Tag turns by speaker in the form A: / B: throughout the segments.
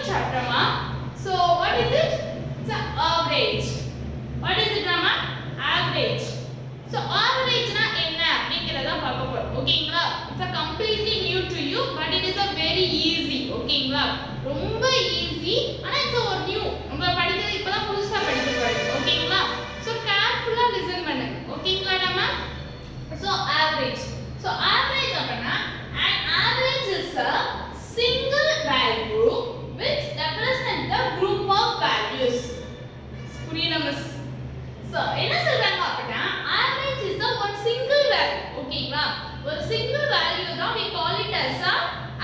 A: chapter ma. So what is it? It's an average. What is it ma? Average. So average na enna அப்படிங்கறத பார்க்க போறோம். ஓகேங்களா? It's a completely new to you but it is a very easy. ஓகேங்களா? ரொம்ப easy ஆனா it's a new. நம்ம படிக்கிறது இப்பதான் புதுசா படிக்க போறோம். ஓகேங்களா? So carefully listen பண்ணுங்க. ஓகேங்களா நம்ம? So average. So average அப்படினா an average is a single value which represent the group of values. புரியல மிஸ்? So என்ன சொல்றாங்க அப்படினா average is a one single value. ஓகேங்களா? ஒரு single value தான் we call it as a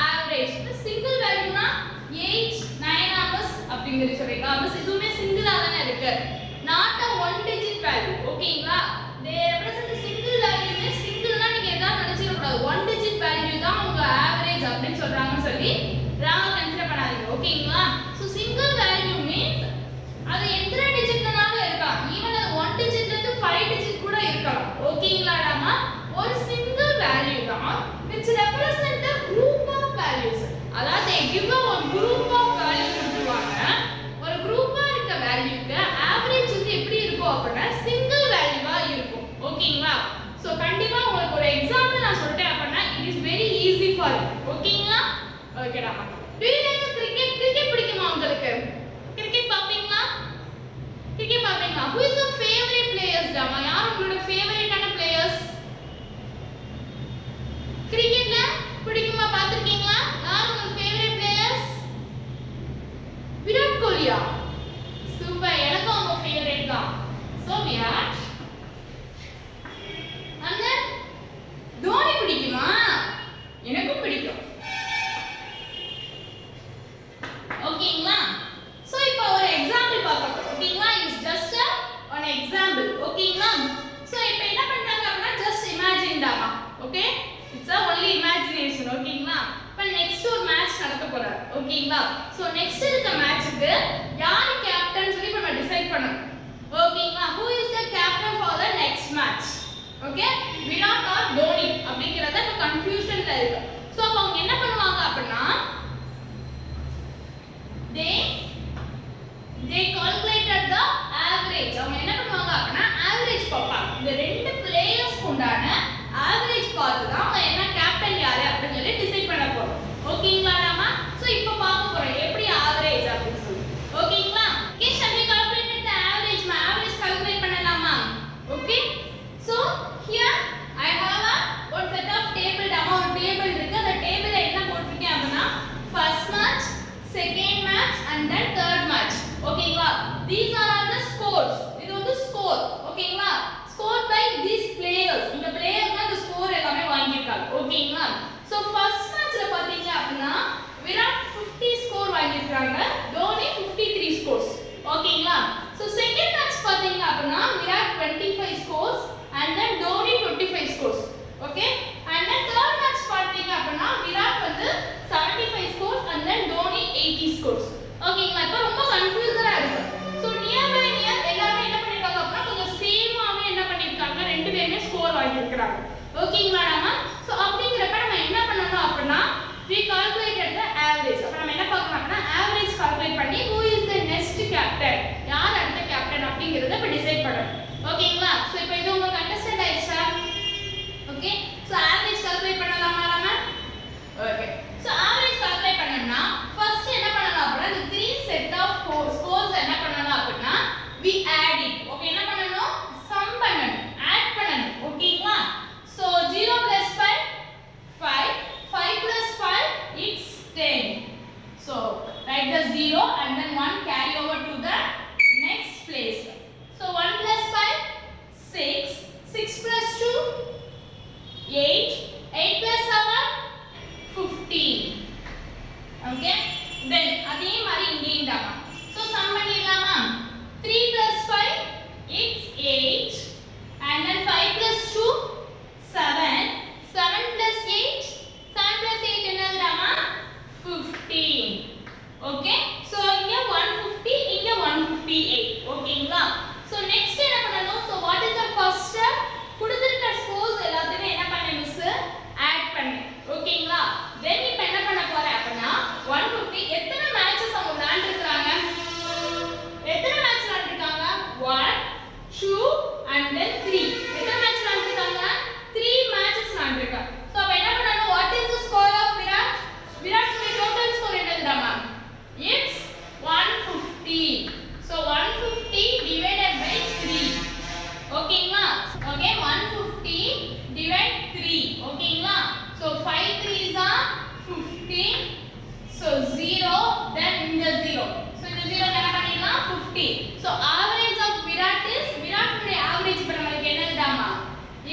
A: average. The single value னா 8 9 hours அப்படிங்கறது சொல்றீங்க. மிஸ் இதுவுமே சிங்கிளா தான இருக்கு. Not a one digit value. ஓகேங்களா? They represent a single value. means single னா நீங்க எதா நினைச்சிர கூடாது. one digit value தான் உங்க average அப்படினு சொல்றாங்கன்னு சொல்லி ராங்க கன்சிடர் பண்ணாதீங்க. ஓகேங்களா? So single value means அது எத்தனை டிஜிட்னாலும் இருக்கலாம். ஈவன் அது 1 டிஜிட்ல இருந்து 5 டிஜிட் கூட இருக்கலாம். ஓகேங்களாடாமா? ஒரு single value தான் which represent a group of values. அதாவது they give a group of values கொடுத்துருவாங்க. ஒரு குரூப்பா இருக்க வேல்யூக்கு ஆவரேஜ் வந்து எப்படி இருக்கும் அப்படினா சிங்கிள் வேல்யூவா இருக்கும். ஓகேங்களா? சோ கண்டிப்பா உங்களுக்கு ஒரு எக்ஸாம்பிள் நான் சொல்றேன் அப்படினா it is very easy for you. ஓகேங்களா? ஓகேடாமா. Do you like cricket? cricket பிடிக்குமா உங்களுக்கு? cricket பாப்பீங்களா? cricket பாப்பீங்களா? Who is your favorite players டாமா? யார் உங்களோட ஃபேவரட்டான players? cricketல பிடிக்குமா பாத்துக்கிங்களா? யார் உங்க favourite players? Virat Goliath? Super. எனக்கு அவங்க ஃபேவரட் தான். சோ விராட். அண்ணா தோனி பிடிக்குமா? எனக்கும் பிடிக்கும். ஓகேங்களா? சோ இப்போ ஒரு எக்ஸாம்பிள் பார்க்க போறோம். ஓகேங்களா? Is just an example. ஓகேங்களா? சோ இப்போ என்ன பண்றாங்க அப்படினா just imagine டாமா. Okay? It's a only imagination. ஓகேங்களா? இப்போ நெக்ஸ்ட் ஒரு மேட்ச் நடக்க போறாரு. ஓகேங்களா? சோ நெக்ஸ்ட் இருக்க மேட்ச்க்கு யார் கேப்டன் சொல்லி நம்ம டிசைட் பண்ணனும். ஓகேங்களா? Who is the captain for the next match? Okay? Virat or Dhoni அப்படிங்கறத இப்ப கன்ஃபியூஷன்ல இருக்கு. சோ அப்ப அவங்க என்ன பண்ணுவாங்க அப்படினா they calculated the average. அவங்க என்ன பண்ணுவாங்க அப்படினா average பார்ப்பாங்க. இந்த ரெண்டு பிளேயர்ஸ் உண்டான average பார்த்து தான் அவங்க என்ன கேப்டன் யாரு அப்படினு சொல்லி டிசைட் பண்ண போறோம். ஓகேங்களா நாம? சோ இப்போ பார்க்க போறோம் எப்படி average அப்படினு சொல்லி. ஓகேங்களா? Cash we calculated the average. average calculate பண்ணலாமா? Okay? So here I have one set of table. ஒரு டேபிள் இருக்கு. அந்த டேபிள்ல என்ன போட்டுருக்கேன் அப்படினா first match, second match and then third match. ஓகேங்களா? These are all the scores. இது வந்து ஸ்கோர். ஓகேங்களா? scored by these players. இந்த பிளேயர்ஸ் தான் இந்த ஸ்கோர் எல்லாமே வாங்கியிருக்காங்க. ஓகேங்களா? So first matchல பாத்தீங்க அப்படினா விராட் 50 ஸ்கோர் வாங்கியிருக்காங்க. தோனி 53 ஸ்கோர்ஸ். ஓகேங்களா? So second match பாத்தீங்க அப்படினா Virat 25 scores and then Dhoni 25 scores. Okay? And then third match பாத்தீங்க அப்படினா விராட் வந்து 75 scores and then Dhoni 80 scores. ஓகேங்களா? இப்போ ரொம்ப கன்ஃபியூசரா இருக்கு. சோ நியர் பை நியர் எல்லாரும் என்ன பண்ணிருக்காங்க அப்படினா கொஞ்சம் சேமாவே என்ன பண்ணிருக்காங்க ரெண்டு பேருமே ஸ்கோர் வாங்கியிருக்காங்க. ஓகேங்களா நாம? சோ அப்படிங்கறப்ப நம்ம என்ன பண்ணனும் அப்படினா we calculated the average. அப்ப நம்ம என்ன பார்க்கணும் அப்படினா average calculate பண்ணி who is the next captain? யார் அடுத்த கேப்டன் அப்படிங்கறத இப்ப டிசைட் பண்ணனும். ஓகேங்களா? சோ இப்போ இது உங்களுக்கு அண்டர்ஸ்டாண்ட் ஆயிடுச்சா? ஓகே? சோ average calculate பண்ணலாமா நாம? ஓகே. சோ average calculate பண்ணனும்னா first என்ன பண்ணலாம் அப்படினா இந்த 3 set of scores என்ன பண்ணலாம் அப்படினா we add it. ஓகே என்ன பண்ணனும்? sum பண்ணனும். add பண்ணனும். ஓகேங்களா? So 0 plus 5 5 5 plus 5 it's 10. So write the 0 and then 1 carry over to the next place. So 1 plus 5 6 6 plus 2 8 8 plus 7 15. Okay? Then அதே மாதிரி இங்கேயும் தான். So sum பண்ணிடலாமா? 3 plus 5 it's 8 and then 5 plus 2 7 7 plus 8 7 plus 8 என்னதுடாமா? 15. Okay? So இங்க 150 இங்க 158. ஓகேங்களா? So next என்ன பண்ணனும்? So what is the first step? கொடுத்திருக்க scores எல்லாத்தையும் என்ன பண்ண மிஸ்? ஆட் பண்ணு. ஓகேங்களா? Then இப்போ என்ன பண்ண போறேன் அப்படினா 150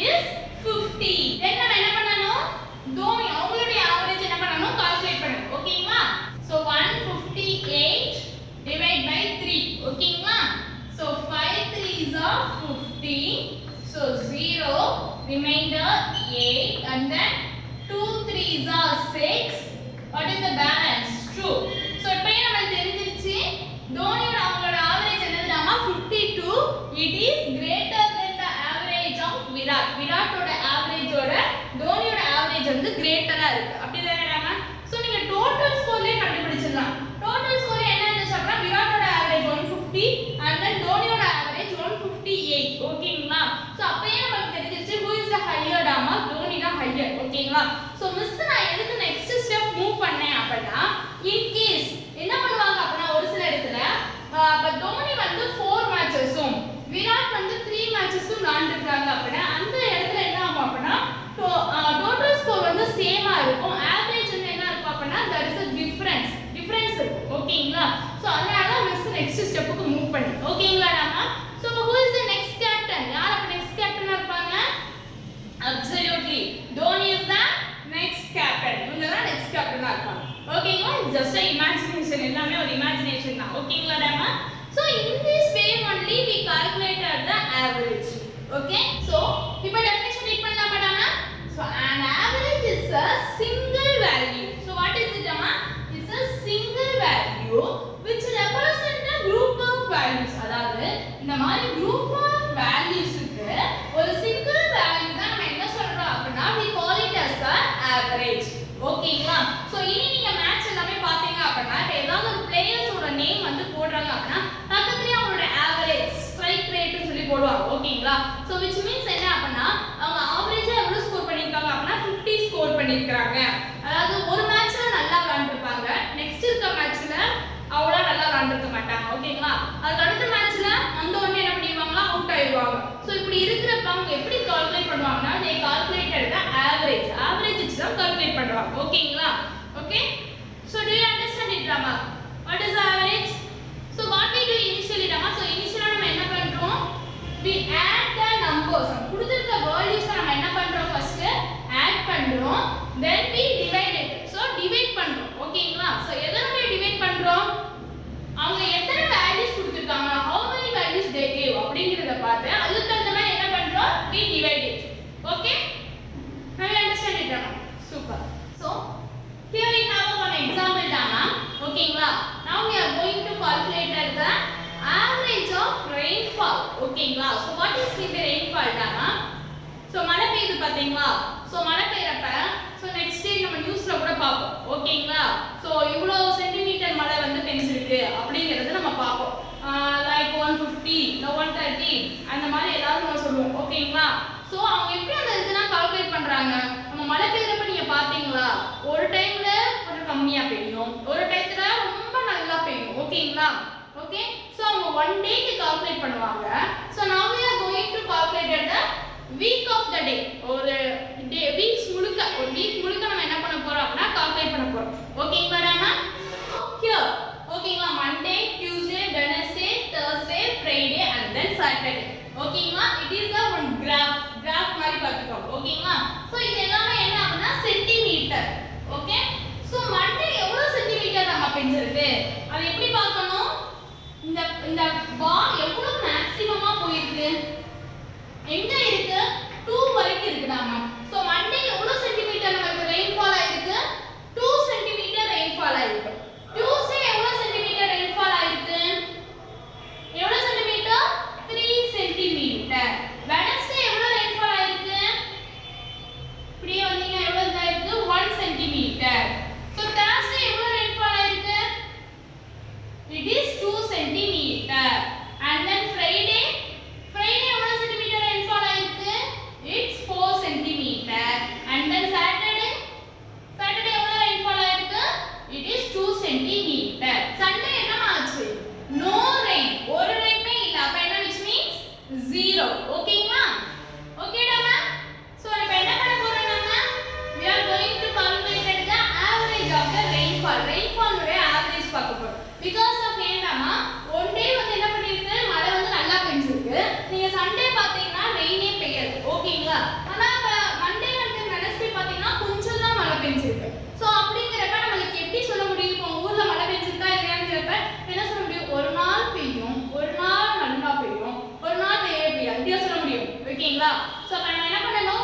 A: is 50. then நம்ம என்ன பண்ணனும் தோனி அவங்களுடைய ஆவரேஜ் என்ன பண்ணனும் கால்குலேட் பண்ணனும் ஓகேங்களா so 158 divide by 3 ஓகேங்களா so 5 3s are 50 so 0 remainder 8 and then 2 3s are 6 what is the balance 2 so இப்போ நமக்கு தெரிஞ்சிருச்சு தோனியோட அவங்களோட ஆவரேஜ் என்னதுடாமா 52 it is greater than the average of விராட்டோட ஆவரேஜோட தோனியோட ஆவரேஜ் வந்து கிரேட்டரா இருக்கு அப்படிதானேடாமா சோ நீங்க டோட்டல் ஸ்கோர்லயே கண்டுபிடிச்சிடலாம் டோட்டல் ஸ்கோர் என்ன இருந்துச்சு அப்படினா விராட்டோட ஆவரேஜ் 150 and then தோனியோட ஆவரேஜ் 158 ஓகேங்களா சோ அப்பவே நமக்கு தெரிஞ்சிருச்சு who is the higher டாமா Dhoni தான் ஹையர் ஓகேங்களா சோ மிஸ் நான் எதுக்கு நெக்ஸ்ட் ஸ்டெப் மூவ் பண்ணேன் அப்படினா in case என்ன பண்ணுவாங்க அப்படினா ஒரு சில இடத்துல தோனி வந்து 4 மேட்சஸும் விராட் வந்து 3 மேட்சஸும் விளையாண்டிருக்காங்க அப்படினா அந்த இடத்துல என்ன ஆகும் அப்படினா டோட்டல் ஸ்கோர் வந்து சேமா இருக்கும் ஆவரேஜ் வந்து என்ன இருக்கும் அப்படினா there is a difference இருக்கும் ஓகேங்களா சோ அதனால மிஸ் நெக்ஸ்ட் ஸ்டெப்புக்கு மூவ் பண்ணி ஓகேங்களா நாம so who is the next captain யார் அப்ப நெக்ஸ்ட் கேப்டனா இருப்பாங்க absolutely Dhoni is the next captain இவங்க தான் நெக்ஸ்ட் கேப்டனா இருப்பாங்க ஓகேங்களா it's just a imagination எல்லாமே ஒரு imagination தான் ஓகேங்களா நாம so in this way only we calculated the average okay so இப்போ definition read பண்ணலாமா நாம so an average is a single value so what is it நாம it's a single value which represent a group of values அதாவது இந்த மாதிரி group of values க்கு ஒரு single value தான் நம்ம என்ன சொல்றோம் அப்படினா we call it as the average ஓகேங்களா சோ இனி நீங்க மேட்ச் எல்லாமே பாத்தீங்க அப்படினா இப்ப ஏதாவது ஒரு பிளேயர்ஸோட நேம் வந்து போடுறாங்க அப்படினா பக்கத்துலயே அவங்களோட ஆவரேஜ் ஸ்ட்ரைக் ரேட்னு சொல்லி போடுவாங்க ஓகேங்களா சோ which means என்ன அப்படினா அவங்க ஆவரேஜா எவ்வளவு ஸ்கோர் பண்ணிருக்காங்க அப்படினா 50 ஸ்கோர் பண்ணிருக்காங்க அதாவது ஒரு மேட்ச்ல நல்லா விளையாண்டிருப்பாங்க நெக்ஸ்ட் இருக்க மேட்ச்ல அவ்வளவு நல்லா விளையாண்டிருக்க மாட்டாங்க ஓகேங்களா அதுக்கு அடுத்த மேட்ச்ல அந்த ஒண்ணே என்ன பண்ணிடுவாங்களா அவுட் ஆயிடுவாங்க சோ இப்படி இருக்கிறப்ப அவங்க எப்படி கால்குலேட் பண்ணுவாங்கன்னா they calculated the average வச்சு தான் கால்குலேட் பண்ணுவாங்க ஓகேங்களா okay so do you understand it Rama what is the average so what we do initially Rama so initially நம்ம என்ன பண்றோம் we add the numbers கொடுத்திருக்க values நம்ம என்ன பண்றோம் first add பண்றோம் then we divide it so divide பண்றோம் ஓகேங்களா so எதனால டிவைட் பண்றோம் அவங்க எத்தனை values கொடுத்திருக்காங்க how many values they gave அப்படிங்கறத பார்த்து அதுக்கு தகுந்த மாதிரி என்ன பண்றோம் we divide it okay now you understand it Rama super so here we have one example Rama okayங்களா now we are going to calculate the average of rainfall okayங்களா so what is the rainfall Rama so மழை பெய்யுது பாத்தீங்களா so மழை பெய்யறப்ப so next day நம்ம நியூஸ்ல கூட பாப்போம் ஓகேங்களா so இவ்வளவு சென்டிமீட்டர் மழை வந்து பெய்ஞ்சிருக்கு அப்படிங்கறது நம்ம பாப்போம் like 150 130 அந்த மாதிரி எல்லாரும் நம்ம சொல்லுவோம் ஓகேங்களா சோ அவங்க எப்படி அந்த இதெல்லாம் கால்குலேட் பண்றாங்க நம்ம மழை பெய்யறப்ப நீங்க பாத்தீங்களா ஒரு டைம்ல கொஞ்சம் கம்மியா பெய்யும் ஒரு டைம்ல ரொம்ப நல்லா பெய்யும் ஓகேங்களா ஓகே சோ அவங்க one டேக்கு கால்குலேட் பண்ணுவாங்க so now we are going to calculate the week of the day ஒரு டே வீக்ஸ் முழுக்க ஒரு வீக் முழுக்க நம்ம என்ன பண்ண போறோம் அப்படினா கால்குலேட் பண்ண போறோம் ஓகேங்களா நாம here ஓகேங்களா Monday Tuesday Wednesday Thursday Friday and then Saturday ஓகேங்களா it is a one graph மாதிரி பார்த்துக்கோ ஓகேங்களா சோ இது எல்லாமே என்ன அப்படினா சென்டிமீட்டர் ஓகே சோ மண்டே எவ்வளவு சென்டிமீட்டர் நம்ம பெஞ்சிருக்கு அது எப்படி பார்க்கணும் இந்த பால் எவ்வளவு மேக்ஸिमமா போயிருக்கு எங்க இருக்கு 2 வரைக்கும் இருக்குடாமா சோ மண்டே எவ்வளவு சென்டிமீட்டர் நமக்கு ரெயின்ஃபால் ஆயிருக்கு 2 சென்டிமீட்டர் ரெயின்ஃபால் ஆயிருக்கு டியூஸ்டே எவ்வளவு சென்டிமீட்டர் ரெயின்ஃபால் ஆயிருக்கு எவ்வளவு centimetre 3 centimetre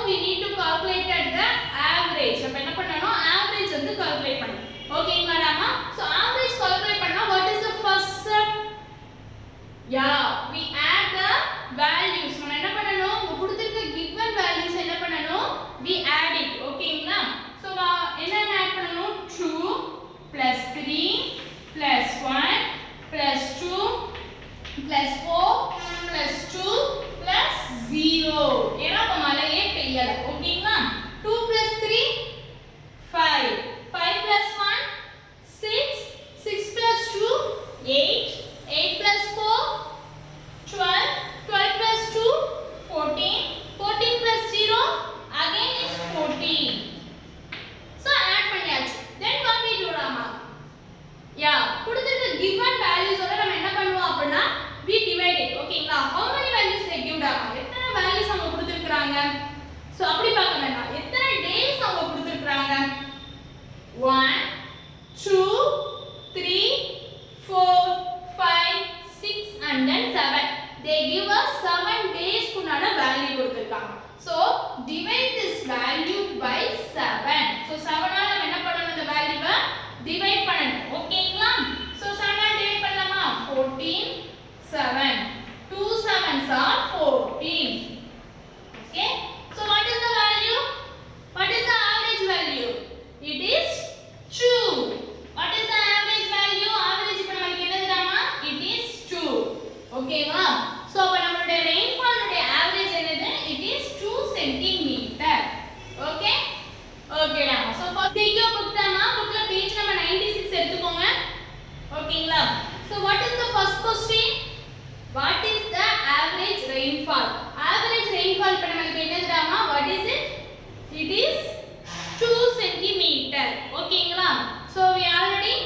A: we need to calculate the average. அப்ப என்ன பண்ணனும் average வந்து calculate பண்ணனும். ஓகேங்களா நாம? So average calculate பண்ணா what is the first step? Yeah, we add the values. நம்ம என்ன பண்ணனும்? கொடுத்திருக்க given values என்ன பண்ணனும்? We add it. ஓகேங்களா? So என்ன add பண்ணனும்? 2 plus 3 plus 1 plus 2 plus 4 plus 2 plus 0. ஏன்னா அப்ப மழையே பெய்யல. ஓகேங்களா? 2 plus 3 5 5 plus 1 6 6 plus 2 8 8 plus 4 12 12 plus 2 14 14 plus 0 again is 14. So add பண்ணியாச்சு. Then what we do Rama? Yeah, கொடுத்திருக்க given values ஓட நம்ம என்ன பண்ணுவோம் அப்படினா we divide it. ஓகேங்களா? How many values they give Rama? எத்தனை values அவங்க கொடுத்திருக்காங்க? So அப்படி பார்க்க வேண்டாம். எத்தனை days அவங்க கொடுத்திருக்காங்க? 1 2 3 4 5 6 and then 7. They give us 7 days குனான value கொடுத்திருக்காங்க. So divide this value by 7. So 7 ஆல நம்ம என்ன பண்ணனும் இந்த வேல்யூவை divide பண்ணனும். ஓகேங்களா? So 7 ஆல divide பண்ணலாமா? 14 7 2 7s are 14. Okay? So what is the value? What is the average value? It is 2. What is the average value? Average இப்ப நமக்கு என்னதுடாமா? It is 2. ஓகேவா? So அப்ப நம்மளுடைய rainfall உடைய average என்னது? It is 2 cm. Okay? ஓகேடா. So first take your book Dhama. bookல page number 96 எடுத்துக்கோங்க. ஓகேங்களா? So what is the first question? What is the average rainfall? Average rainfall இப்ப நமக்கு என்னதுடாமா? What is it? It is 2 cm. ஓகேங்களா? So we already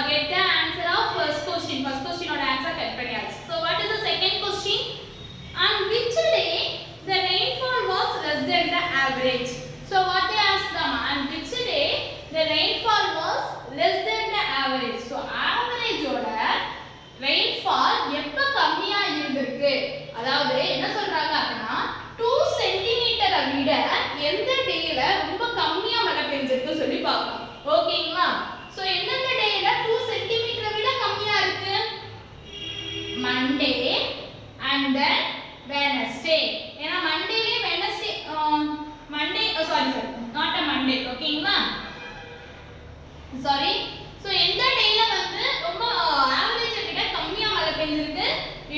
A: get the answer of first question. First question oda answer get பண்ணியாச்சு. So what is the second question? On which day the rainfall was less than the average? So what they asked them, on which day the rainfall was less than the average? So average oda rainfall எப்ப கம்மியா இருந்திருக்கு? அதாவது என்ன சொல்றாங்க அப்படினா 2 cm விட எந்த டேல ரொம்ப கம்மியா மழை பெய்ஞ்சிருக்கு சொல்லி பார்க்கணும். ஓகேங்களா? சோ எந்தெந்த டேல 2 cm விட கம்மியா இருக்கு? Monday and then Wednesday. ஏனா மண்டேலயே Wednesday Monday sorry not a Monday. ஓகேங்களா? sorry. சோ எந்த டேல வந்து ரொம்ப ஆவரேஜ் விட கம்மியா மழை பெய்ஞ்சிருக்கு?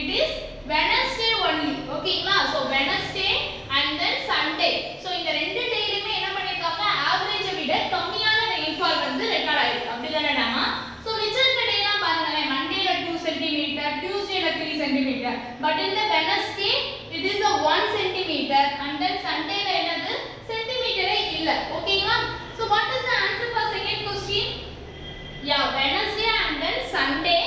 A: It is Wednesday only. ஓகேங்களா? So Wednesday and then Sunday. So இந்த ரெண்டு டேலயுமே என்ன பண்ணிருக்காங்க? ஆவரேஜ் விட கம்மியான rainfall வந்து ரெக்கார்ட் ஆயிருக்கு. அப்படிதானேடாமா? So which is the day நான் பாருங்களேன். Mondayல 2 cm, Tuesdayல 3 cm. But in the Wednesday it is a 1 cm and then Sundayல என்னது? சென்டிமீட்டரே இல்ல. ஓகேங்களா? So what is the answer for second question? Yeah, Wednesday and then Sunday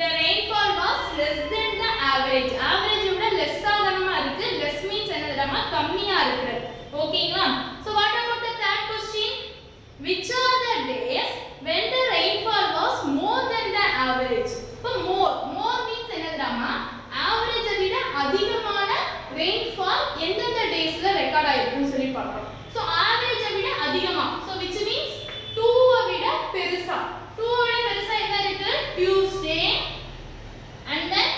A: the rainfall was less than the average. Average விட less ஆகணுமா இருக்கு. Less means என்னதுடாமா? கம்மியா இருக்கு. ஓகேங்களா? So what about the third question? Which are the days when the rainfall was more than the average? இப்போ more means என்னதுடாமா? average விட அதிகமான rainfall எந்தெந்த daysல ரெக்கார்ட் ஆயிருக்குன்னு சொல்லி பார்க்கணும். So average விட அதிகமா. So which means 2 விட பெருசா. 2 விட பெருசா என்ன இருக்கு? Tuesday and then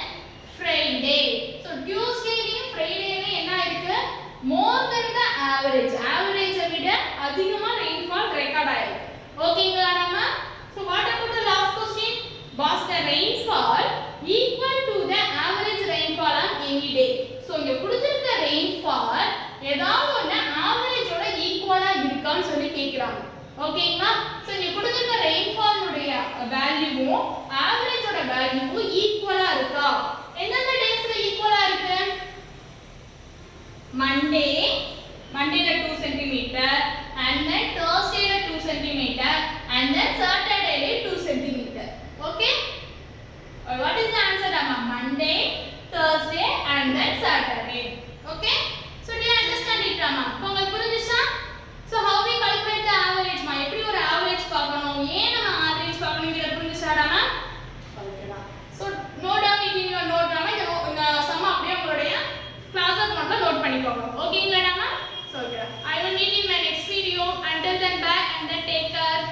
A: Friday. So Tuesdayலயும் Fridayலயும் என்ன இருக்கு? More than the average. Average விட அதிகமா rainfall ரெக்கார்ட் ஆயிருக்கு. ஓகேங்களா நாம? So what about the last question? Was the rainfall equal to the average rainfall on any day? So இங்க கொடுத்திருக்க rainfall ஏதாவது ஒண்ணு average ஓட ஈக்குவலா இருக்கான்னு சொல்லி கேக்குறாங்க. ஓகேங்களா? So இங்க கொடுத்திருக்க rainfall உடைய வேல்யூவும் average ஓட வேல்யூவும் ஈக்குவலா இருக்கா? எந்தெந்த டேஸ்ல ஈக்குவலா இருக்கு? Mondayல 2 cm and then Thursdayல 2 cm and then Saturdayல 2 cm. Okay? What is the answer Amma? Monday, Thursday and then Saturday. Okay? So do you understand it Amma? உங்களுக்கு புரிஞ்சுச்சா? So how we calculate the average ma? எப்படி ஒரு average பார்க்கணும்? ஏன் நம்ம average பார்க்கணும்ங்கறது புரிஞ்சுச்சாடா ma? ஓகேடா. So note down it in your note Amma. இந்த sum அப்படியே உங்களுடைய கிளாஸ் நோட்ல நோட் பண்ணிக்கோங்க. ஓகேங்களாடா ma? So then bye and then take care.